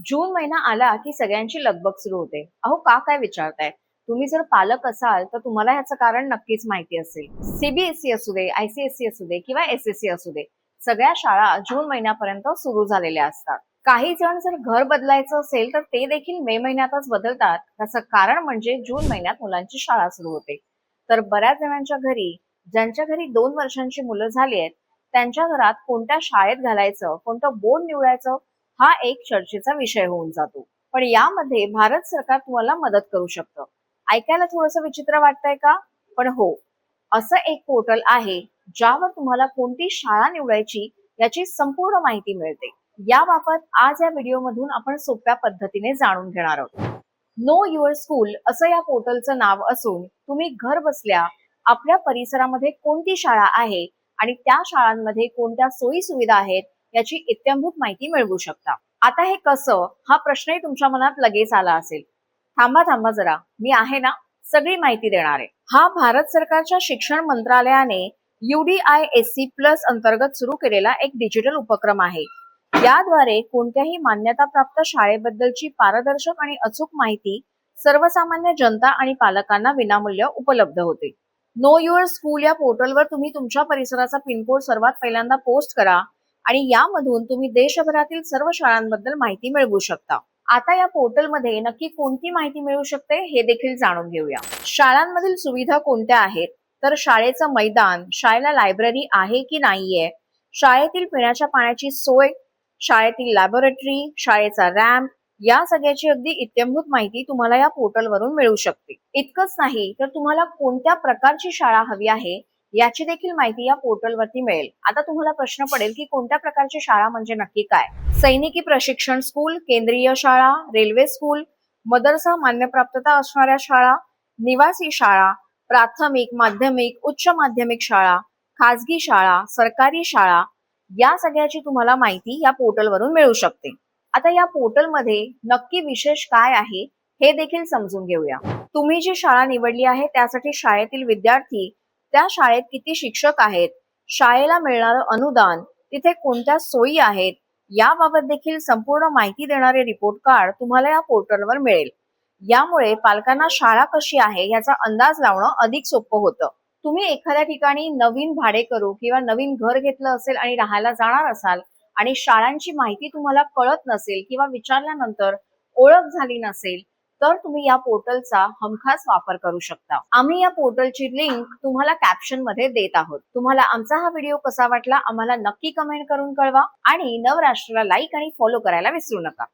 जून महिना आला की सगळ्यांची लगबग सुरू होते. अहो का काय विचारताय? तुम्ही जर पालक असाल तर तुम्हाला ह्याचं कारण नक्कीच माहिती असेल. सीबीएसई असू दे, आयसीएसई असू दे किंवा एसएससी असू दे, सगळ्या शाळा जून महिन्यापर्यंत सुरू झालेल्या असतात. काही जण जर घर बदलायचं असेल तर ते देखील मे महिन्यातच बदलतात. त्याचं कारण म्हणजे जून महिन्यात मुलांची शाळा सुरू होते. तर बऱ्याच जणांच्या घरी, ज्यांच्या घरी 2 वर्षांची मुलं झाली आहेत, त्यांच्या घरात कोणत्या शाळेत घालायचं, कोणतं बोर्ड निवडायचं, हा एक चर्चेचा विषय होऊन जातो. पण यामध्ये भारत सरकार तुम्हाला मदत करू शकतं. ऐकायला थोडंसं विचित्र वाटतंय का? पण हो, असं एक पोर्टल आहे ज्यावर तुम्हाला कोणती शाळा निवडायची याची संपूर्ण माहिती मिळते. याबाबत आज या व्हिडिओमधून आपण सोप्या पद्धतीने जाणून घेणार आहोत. नो युअर स्कूल असं या पोर्टलचं नाव असून तुम्ही घर बसल्या आपल्या परिसरामध्ये कोणती शाळा आहे आणि त्या शाळांमध्ये कोणत्या सोयी सुविधा आहेत याची इत्थंभूत माहिती मिळवू शकता. आता हे कसं, हा प्रश्नही तुमच्या मनात लगेच आला असेल. थांबा थांबा जरा, मी आहे ना, सगळी माहिती देणार आहे. हा भारत सरकारच्या शिक्षण मंत्रालयाने UDISC प्लस अंतर्गत सुरू केलेला एक डिजिटल उपक्रम आहे. याद्वारे कोणत्याही मान्यताप्राप्त शाळेबद्दलची पारदर्शक आणि अचूक माहिती सर्वसामान्य जनता आणि पालकांना विनामूल्य उपलब्ध होते. नो युअर स्कूल या पोर्टलवर तुम्ही तुमच्या परिसराचा पिनकोड सर्वात पहिल्यांदा पोस्ट करा आणि यामधून तुम्ही देशभरातील सर्व शाळांबद्दल माहिती मिळवू शकता. आता या पोर्टलमध्ये नक्की कोणती माहिती मिळू शकते हे देखील जाणून घेऊया. शाळांमधील सुविधा कोणत्या आहेत, तर शाळेचं मैदान, शाळेला लायब्ररी आहे की नाहीये, शाळेतील पिण्याच्या पाण्याची सोय, शाळेतील लॅबोरेटरी, शाळेचा रॅम्प, या सगळ्याची अगदी इत्थंभूत माहिती तुम्हाला या पोर्टलवरून मिळू शकते. इतकंच नाही तर तुम्हाला कोणत्या प्रकारची शाळा हवी आहे याची देखील माहिती या पोर्टलवरती मिळेल. आता तुम्हाला प्रश्न पडेल की कोणत्या प्रकारची शाळा म्हणजे नक्की काय? सैनिकी प्रशिक्षण स्कूल, केंद्रीय शाळा, रेल्वे स्कूल, मदरसा मान्यप्राप्तता असणाऱ्या शाळा, निवासी शाळा, प्राथमिक, माध्यमिक, उच्च माध्यमिक शाळा, खाजगी शाळा, सरकारी शाळा, या सगळ्याची तुम्हाला माहिती या पोर्टलवरून मिळू शकते. आता या पोर्टलमध्ये नक्की विशेष काय आहे हे देखील समजून घेऊया. तुम्ही जी शाळा निवडली आहे त्यासाठी शाळेतील विद्यार्थी, त्या शाळेत किती शिक्षक आहेत, शाळेला मिळणारं अनुदान, तिथे कोणत्या सोयी आहेत, याबाबत देखील संपूर्ण माहिती देणारे रिपोर्ट कार्ड तुम्हाला या पोर्टलवर मिळेल. यामुळे पालकांना शाळा कशी आहे याचा अंदाज लावणं अधिक सोपं होतं. तुम्ही एखाद्या ठिकाणी नवीन भाडेकरू किंवा नवीन घर घेतलं असेल आणि राहायला जाणार असाल आणि शाळांची माहिती तुम्हाला कळत नसेल किंवा विचारल्यानंतर ओळख झाली नसेल, तर तुम्ही या पोर्टलचा हमखास वापर करू शकता. आम्ही या पोर्टलची लिंक तुम्हाला कॅप्शन मध्ये देत आहोत. तुम्हाला आमचा हा व्हिडिओ कसा वाटला आम्हाला नक्की कमेंट करून कळवा आणि नवराष्ट्राला लाईक आणि फॉलो करायला विसरू नका.